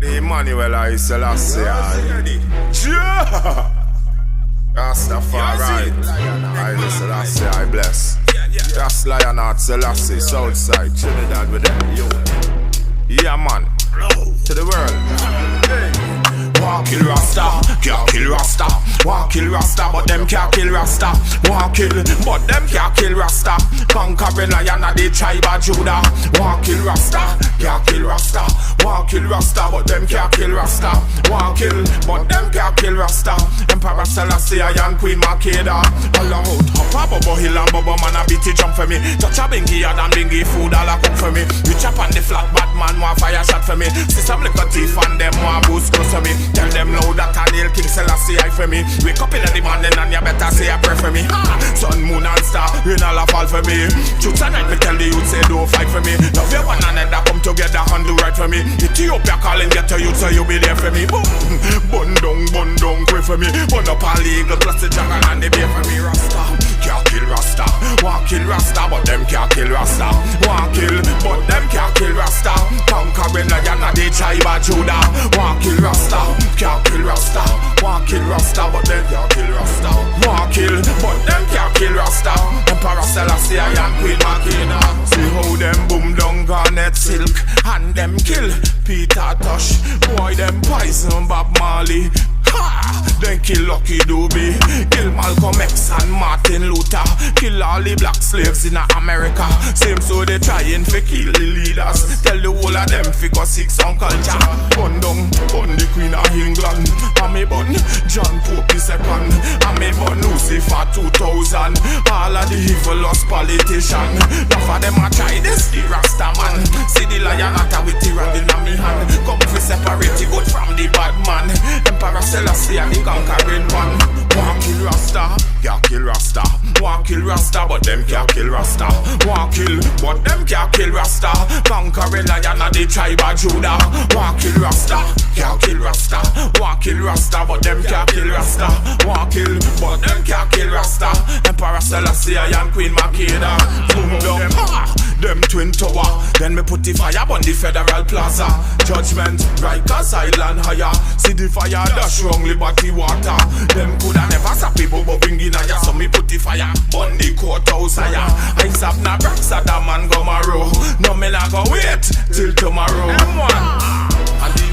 Emmanuel I Selassie. Rastafari. I Selassie I bless. Just Lionheart Selassie, Southside, Trinidad with them. Yo. Yeah man. To the world. Want kill Rasta, can't kill Rasta. Want kill Rasta, but them can't kill Rasta. Want kill, but them can't kill Rasta. Conquering lion of the tribe of Judah. Want kill Rasta, can't kill Rasta. Want kill Rasta, but them can't kill Rasta. Want kill, but them can't kill Rasta. Emperor Selassie and Queen Makeda. All out, up a Bobo Hill and Bobo man a beat it jump for me. Touch a bingy and bingy food all a cook for me. We chop on the flat bad man want fire shot for me. See some little teeth and them want boost close for me. Tell them now that I nail King Selassie I for me. Wake up in the morning and you better say a prayer for me. Sun, moon and star, rain all a fall for me. Truth and night me tell the youth say don't fight for me. Love your one another come together and do right for me. Ethiopia calling get to youth so you be there for me. Boom, bun down, pray for me. Bun up all legal plus the jungle and the beer for me. Rasta, can't kill Rasta. Want kill Rasta but them can't kill Rasta. Want kill but them can't kill Rasta. Conquering lion of the tribe of Judah. Want kill Rasta. Can't kill Rasta. Want kill Rasta, but them can't kill Rasta. Want kill, but them can't kill Rasta. Emperor Selassie and Queen Makeda. See how them boom down Garnet Silk and them kill Peter Tosh. Boy them poison Bob Marley. Then kill Lucky Dube, kill Malcolm X and Martin Luther, kill all the black slaves in America. Same so they trying to kill the leaders. Tell the whole of them fi go six on culture. Bun down, bun the Queen of England. And me bun John Pope II. And me bun Lucifer 2000. All of the evilous politicians. Enough of them a try this the Rasta man. See the lion at a with the rod in me hand. Come fi separate the good from the bad man. Emperor Selassie and the conquering one. Want kill Rasta, can't kill Rasta. Want kill Rasta, but them can't kill Rasta. Want kill, but them can't kill Rasta. Conquering lion of the tribe of Judah. Want kill Rasta, can't kill Rasta. Want kill Rasta, but them can't kill Rasta. Want kill, but them can't kill Rasta. Emperor Selassie and Queen Makeda. Boom down, them twin tower. Then me put the fire on the Federal Plaza. Judgment, Rikers Island higher. See the fire dash wrong Liberty water. Them coulda never stop people but bring in a ya. So me put the fire on the courthouse higher. I stop na brack Saddam and Gomaro. No me nah go wait till tomorrow. M1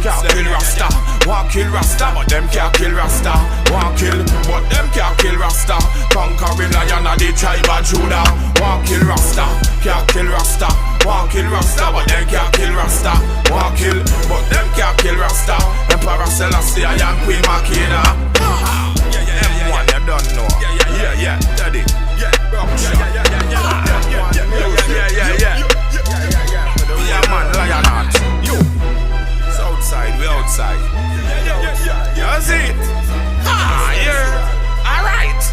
can't kill Rasta. Want kill Rasta, but them can't kill Rasta. Want kill, but them can't kill Rasta. Conquering lion of the tribe of Judah. Want kill Rasta, can't kill Rasta. Want kill Rasta, but them can't kill Rasta. Want kill, but them can't kill Rasta. Emperor Selassie and Queen Makeda. M1, you don't know. Yeah, daddy. Yeah, man, Lionheart. You. Outside, we outside. You see it? Yeah. Alright.